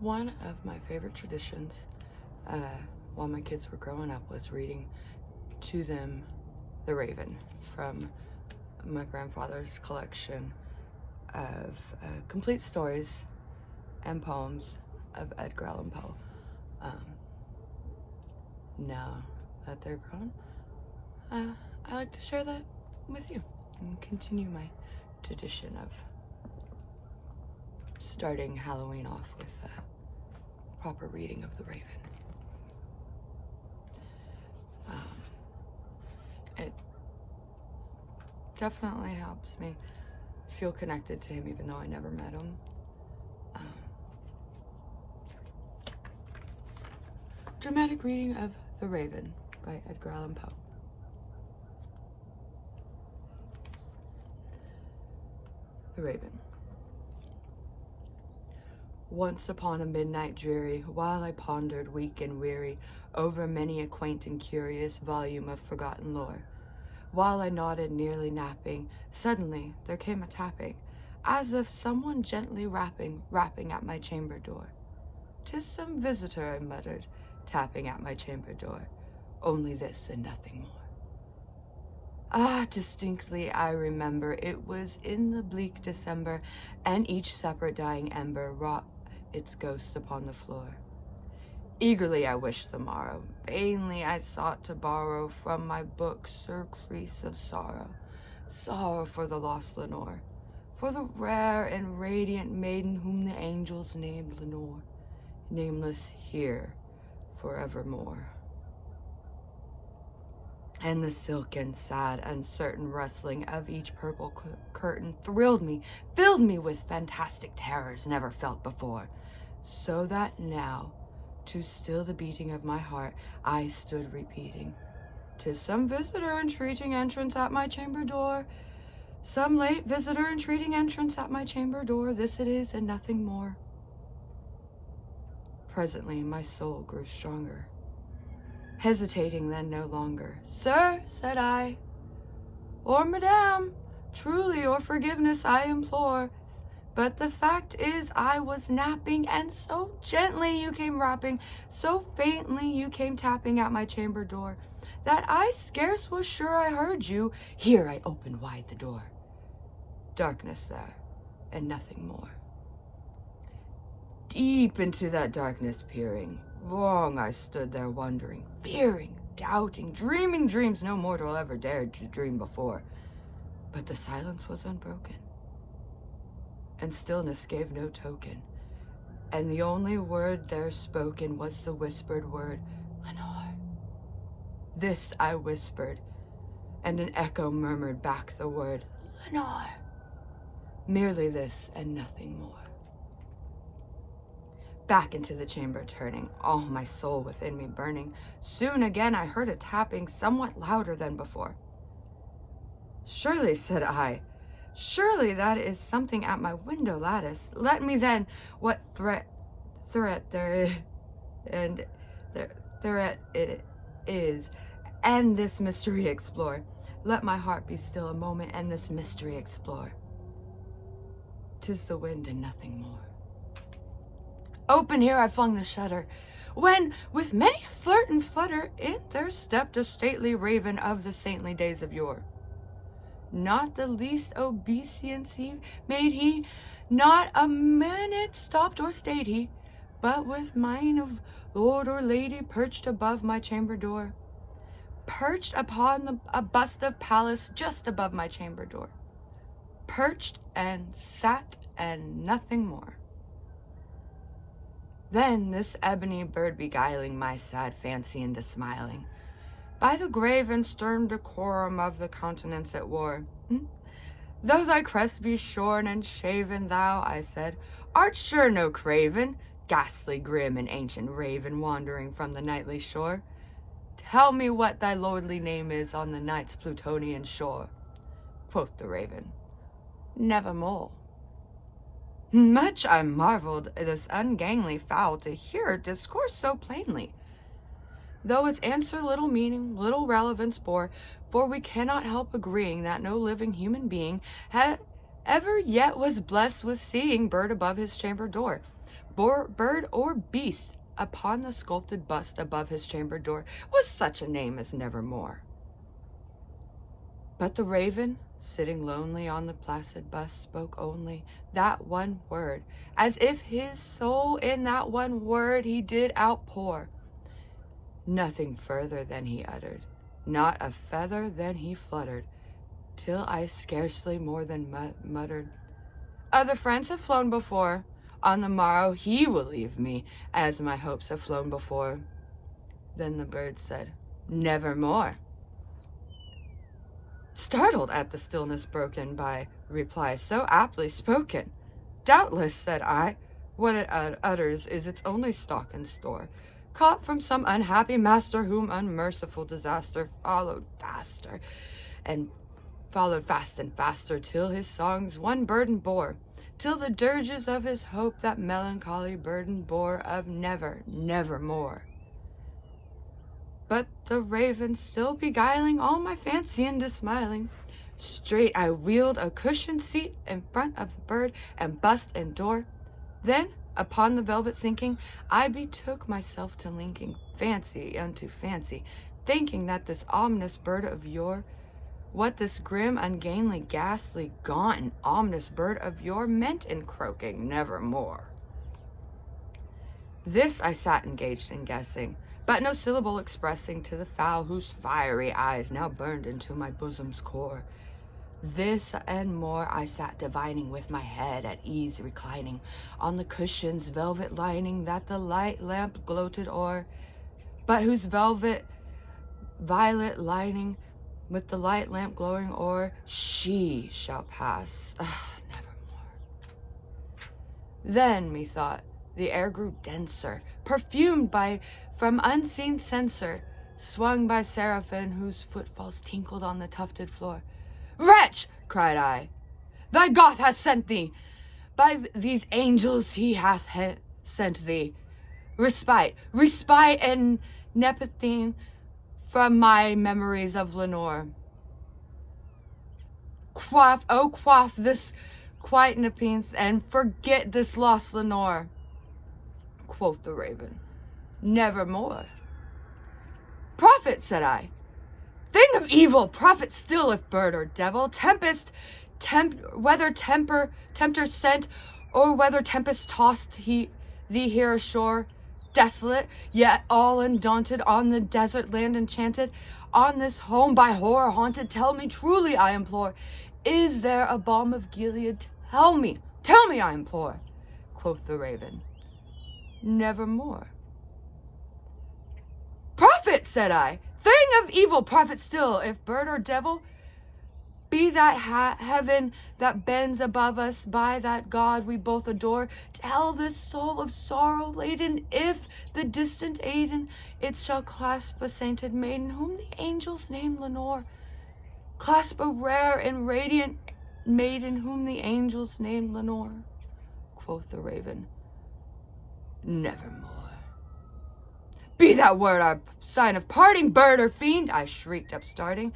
One of my favorite traditions while my kids were growing up was reading to them The Raven from my grandfather's collection of complete stories and poems of Edgar Allan Poe. Now that they're grown, I like to share that with you and continue my tradition of starting Halloween off with a proper reading of The Raven. It definitely helps me feel connected to him even though I never met him. Dramatic reading of The Raven by Edgar Allan Poe. The Raven. Once upon a midnight dreary, while I pondered weak and weary over many a quaint and curious volume of forgotten lore, while I nodded nearly napping, suddenly there came a tapping, as of someone gently rapping at my chamber door. "'Tis some visitor," I muttered, tapping at my chamber door. "Only this and nothing more." Distinctly I remember it was in the bleak December, and each separate dying ember wrought its ghost upon the floor. Eagerly I wished the morrow, vainly I sought to borrow from my book surcease of sorrow, sorrow for the lost Lenore, for the rare and radiant maiden whom the angels named Lenore, nameless here forevermore. And the silken, sad, uncertain rustling of each purple curtain thrilled me, filled me with fantastic terrors never felt before, so that now, to still the beating of my heart, I stood repeating, "'Tis some visitor entreating entrance at my chamber door, some late visitor entreating entrance at my chamber door, this it is and nothing more." Presently my soul grew stronger, hesitating then no longer. "Sir," said I, "or madame, truly your forgiveness I implore, but the fact is I was napping, and so gently you came rapping, so faintly you came tapping at my chamber door, that I scarce was sure I heard you." Here I opened wide the door. Darkness there, and nothing more. Deep into that darkness peering, long I stood there wondering, fearing, doubting, dreaming dreams no mortal ever dared to dream before. But the silence was unbroken, and stillness gave no token, and the only word there spoken was the whispered word, "Lenore." This I whispered, and an echo murmured back the word, "Lenore." Merely this and nothing more. Back into the chamber turning, all my soul within me burning, soon again I heard a tapping somewhat louder than before. "Surely," said I, "surely that is something at my window lattice. Let me then, what threat there is, and threat it is, and this mystery explore. Let my heart be still a moment, and this mystery explore. 'Tis the wind and nothing more." Open here I flung the shutter, when, with many a flirt and flutter, in there stepped a stately raven of the saintly days of yore. Not the least obeisance made he, not a minute stopped or stayed he, but with mien of lord or lady perched above my chamber door, perched upon a bust of Pallas just above my chamber door, perched and sat and nothing more. Then this ebony bird beguiling my sad fancy into smiling, by the grave and stern decorum of the countenance it wore, "Though thy crest be shorn and shaven, thou," I said, "art sure no craven, ghastly, grim, and ancient raven wandering from the nightly shore. Tell me what thy lordly name is on the night's Plutonian shore." Quoth the raven, "Nevermore." Much I marveled this ungainly fowl to hear it discourse so plainly, though its answer little meaning, little relevance bore, for we cannot help agreeing that no living human being had ever yet was blessed with seeing bird above his chamber door. bird or beast upon the sculpted bust above his chamber door was such a name as Nevermore. But the raven, sitting lonely on the placid bust, spoke only that one word, as if his soul in that one word he did outpour. Nothing further than he uttered, not a feather than he fluttered, till I scarcely more than muttered, "Other friends have flown before. On the morrow he will leave me, as my hopes have flown before." Then the bird said, "Nevermore." Startled at the stillness broken by reply so aptly spoken, "Doubtless," said I, "what it utters is its only stock and store, caught from some unhappy master whom unmerciful disaster followed fast and faster till his songs one burden bore, till the dirges of his hope that melancholy burden bore of nevermore." But the raven still beguiling all my fancy into smiling, straight I wheeled a cushioned seat in front of the bird and bust and door. Then, upon the velvet sinking, I betook myself to linking fancy unto fancy, thinking that this ominous bird of yore, what this grim, ungainly, ghastly, gaunt, and ominous bird of yore meant in croaking nevermore. This I sat engaged in guessing, but no syllable expressing to the fowl whose fiery eyes now burned into my bosom's core. This and more I sat divining, with my head at ease reclining on the cushion's velvet lining that the light lamp gloated o'er, but whose violet lining with the light lamp glowing o'er, she shall pass, nevermore. Then, methought, the air grew denser, perfumed from unseen censer, swung by seraphim whose footfalls tinkled on the tufted floor. "Wretch!" cried I, "thy Goth hath sent thee! By these angels he hath sent thee respite and nepenthe from my memories of Lenore. Quaff this quiet nepenthe, and forget this lost Lenore." Quoth the raven, "Nevermore." "Prophet," said I, "thing of evil, prophet still, if bird or devil, whether tempter sent, or whether tempest tossed thee here ashore, desolate, yet all undaunted, on the desert land enchanted, on this home by horror haunted, tell me truly, I implore, is there a balm of Gilead? Tell me, I implore." Quoth the raven, "Nevermore." "Prophet," said I, "thing of evil, prophet still, if bird or devil, be that heaven that bends above us, by that God we both adore, tell this soul of sorrow laden, if the distant Aiden it shall clasp a sainted maiden whom the angels name Lenore, clasp a rare and radiant maiden whom the angels name Lenore." Quoth the raven, "Nevermore." "Be that word our sign of parting, bird or fiend," I shrieked, upstarting.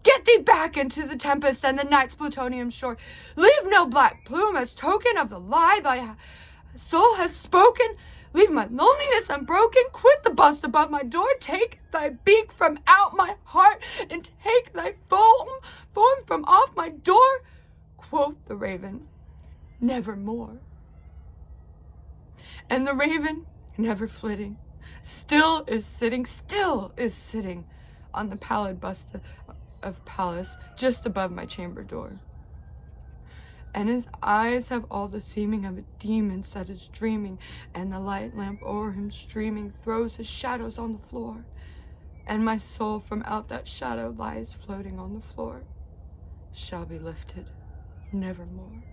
"Get thee back into the tempest and the night's plutonium shore. Leave no black plume as token of the lie thy soul has spoken. Leave my loneliness unbroken. Quit the bust above my door. Take thy beak from out my heart, and take thy form from off my door." Quoth the raven, "Nevermore." And the raven, never flitting, still is sitting on the pallid bust of Pallas just above my chamber door. And his eyes have all the seeming of a demon that is dreaming, and the light lamp o'er him streaming throws his shadows on the floor, and my soul from out that shadow lies floating on the floor, shall be lifted nevermore.